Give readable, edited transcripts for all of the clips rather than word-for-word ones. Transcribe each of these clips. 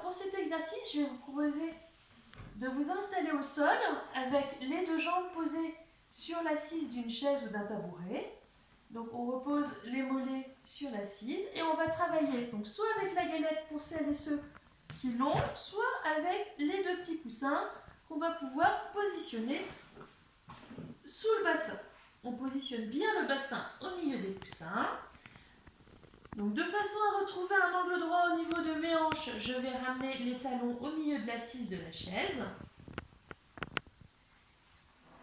pour cet exercice, je vais vous proposer de vous installer au sol avec les deux jambes posées sur l'assise d'une chaise ou d'un tabouret. Donc on repose les mollets sur l'assise et on va travailler donc soit avec la galette pour celles et ceux qui l'ont, soit avec les deux petits coussins qu'on va pouvoir positionner sous le bassin. On positionne bien le bassin au milieu des coussins. Donc de façon à retrouver un angle droit au niveau de mes hanches, je vais ramener les talons au milieu de l'assise de la chaise.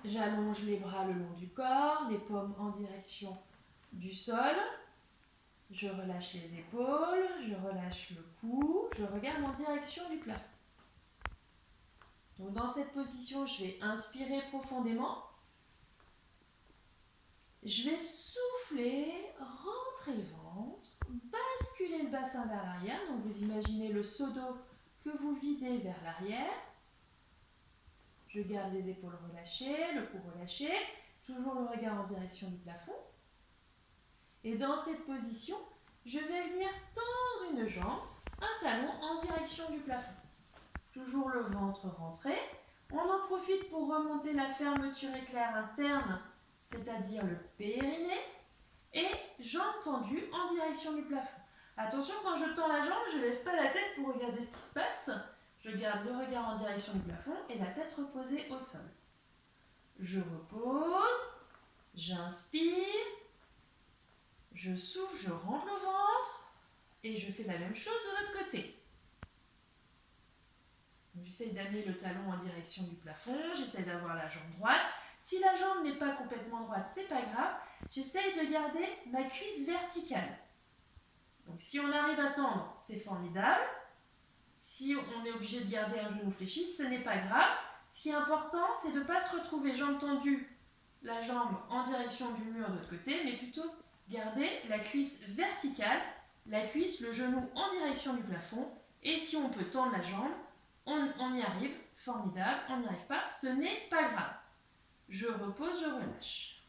J'allonge les bras le long du corps, les paumes en direction du sol. Je relâche les épaules, je relâche le cou, je regarde en direction du plafond. Donc dans cette position, je vais inspirer profondément. Je vais souffler, rentrer le ventre, basculer le bassin vers l'arrière. Donc vous imaginez le seau d'eau que vous videz vers l'arrière. Je garde les épaules relâchées, le cou relâché, toujours le regard en direction du plafond. Et dans cette position, je vais venir tendre une jambe, un talon en direction du plafond. Toujours le ventre rentré. On en profite pour remonter la fermeture éclair interne, c'est-à-dire le périnée, et jambe tendue en direction du plafond. Attention, quand je tends la jambe, je ne lève pas la tête pour regarder ce qui se passe. Je garde le regard en direction du plafond et la tête reposée au sol. Je repose, j'inspire, je souffle, je rentre le ventre et je fais la même chose de l'autre côté. J'essaye d'amener le talon en direction du plafond, j'essaye d'avoir la jambe droite. Si la jambe n'est pas complètement droite, c'est pas grave. J'essaye de garder ma cuisse verticale. Donc si on arrive à tendre, c'est formidable. Si on est obligé de garder un genou fléchi, ce n'est pas grave. Ce qui est important, c'est de ne pas se retrouver jambe tendue, la jambe en direction du mur de l'autre côté, mais plutôt garder la cuisse verticale, la cuisse, le genou en direction du plafond. Et si on peut tendre la jambe, on y arrive, formidable. On n'y arrive pas, ce n'est pas grave. Je repose, je relâche.